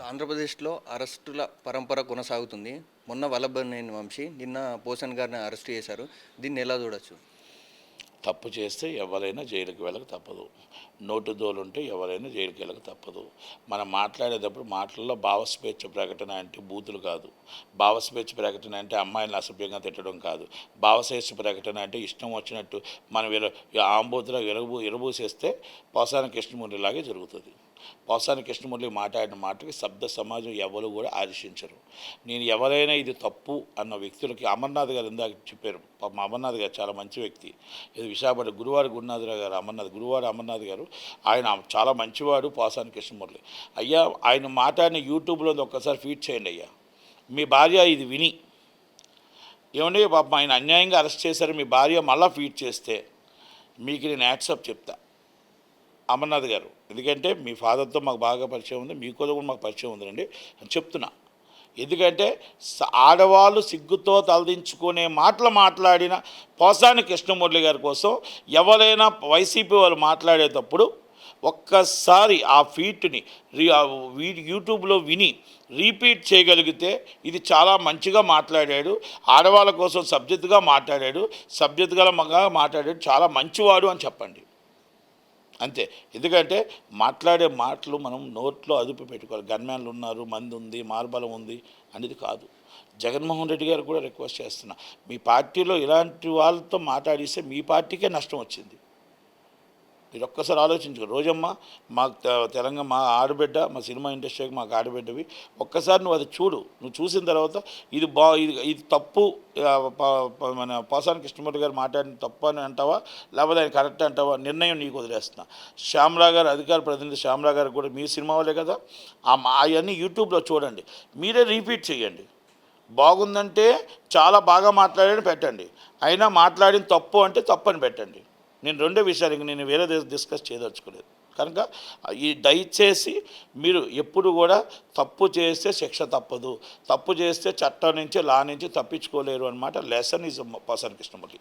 ఆంధ్రప్రదేశ్లో అరెస్టుల పరంపర కొనసాగుతుంది. మొన్న వల్లభనేని వంశీ, నిన్న పోసన్ గారిని అరెస్ట్ చేశారు. దీన్ని ఎలా చూడొచ్చు? తప్పు చేస్తే ఎవరైనా జైలుకి వెళ్ళక తప్పదు. నోటు దోలుంటే ఎవరైనా జైలుకి వెళ్ళక తప్పదు. మనం మాట్లాడేటప్పుడు మాటల్లో భావస్వేచ్ఛ ప్రకటన అంటే బూతులు కాదు. భావస్వేచ్ఛ ప్రకటన అంటే అమ్మాయిలను అసభ్యంగా తిట్టడం కాదు. భావస్వేచ్ఛ ప్రకటన అంటే ఇష్టం వచ్చినట్టు మనం ఆంబోతులో ఎరబూసేస్తే పోసాని కృష్ణమూర్తిలాగే జరుగుతుంది. పోసాని కృష్ణమూర్తి మాట్లాడిన మాటకి శబ్ద సమాజం ఎవరు కూడా ఆశించరు. నేను ఎవరైనా ఇది తప్పు అన్న వ్యక్తులకి అమర్నాథ్ గారు ఇందాక చెప్పారు. పాపం అమర్నాథ్ గారు చాలా మంచి వ్యక్తి. ఇది విశాఖపట్నం గురువాడ గారు గురువాడ అమర్నాథ్ గారు ఆయన చాలా మంచివాడు. పోసాని కృష్ణమూర్తి అయ్యా, ఆయన మాట్లాడిన యూట్యూబ్లో ఒక్కసారి ఫీడ్ చేయండి అయ్యా. మీ భార్య ఇది విని ఏమండి పాపం ఆయన అన్యాయంగా అరెస్ట్ చేశారు, మీ భార్య మళ్ళీ ఫీడ్ చేస్తే మీకు నేను యాక్సెప్ట్ చెప్తా అమర్నాథ్ గారు. ఎందుకంటే మీ ఫాదర్తో మాకు బాగా పరిచయం ఉంది, మీకు కూడా మాకు పరిచయం ఉందండి అని చెప్తున్నా. ఎందుకంటే ఆడవాళ్ళు సిగ్గుతో తలదించుకునే మాటలు మాట్లాడిన పోసాని కృష్ణమూర్తి గారి కోసం ఎవరైనా వైసీపీ వాళ్ళు మాట్లాడేటప్పుడు ఒక్కసారి ఆ ఫీట్ని యూట్యూబ్లో విని రీపీట్ చేయగలిగితే ఇది చాలా మంచిగా మాట్లాడాడు, ఆడవాళ్ళ కోసం సబ్జెక్టుగా మాట్లాడాడు, సబ్జెక్టుగా మాట్లాడాడు, చాలా మంచివాడు అని చెప్పండి అంతే. ఎందుకంటే మాట్లాడే మాటలు మనం నోట్లో అదుపు పెట్టుకోవాలి. గన్మ్యాన్లు ఉన్నారు, మంది ఉంది, మార్బలం ఉంది అనేది కాదు. జగన్మోహన్ రెడ్డి గారు కూడా రిక్వెస్ట్ చేస్తున్నా, మీ పార్టీలో ఇలాంటి వాళ్ళతో మాట్లాడిస్తే మీ పార్టీకే నష్టం వచ్చింది. మీరు ఒక్కసారి ఆలోచించుకో. రోజమ్మ మాకు తెలంగాణ మా ఆడబిడ్డ, మా సినిమా ఇండస్ట్రీకి మాకు ఆడబిడ్డవి. ఒక్కసారి నువ్వు అది చూడు. నువ్వు చూసిన తర్వాత ఇది తప్పు, మన పోసాని కృష్ణమూర్తి గారు మాట్లాడిన తప్పు అని అంటావా, లేకపోతే ఆయన కరెక్ట్ అంటావా, నిర్ణయం నీకు వదిలేస్తున్నా. శ్యామలా గారు, అధికార ప్రతినిధి శ్యామలా గారు కూడా మీ సినిమా వాళ్ళే కదా, అవన్నీ యూట్యూబ్లో చూడండి, మీరే రీపీట్ చేయండి. బాగుందంటే చాలా బాగా మాట్లాడని పెట్టండి, అయినా మాట్లాడిన తప్పు అంటే తప్పు అని పెట్టండి. నేను రెండో విషయానికి నేను వేరే డిస్కస్ చేయదలుచుకోలేదు. కనుక ఈ దయచేసి మీరు ఎప్పుడు కూడా తప్పు చేస్తే శిక్ష తప్పదు, తప్పు చేస్తే చట్టం నుంచి లా నుంచి తప్పించుకోలేరు అన్నమాట. Lesson is Posani Krishnamurthy.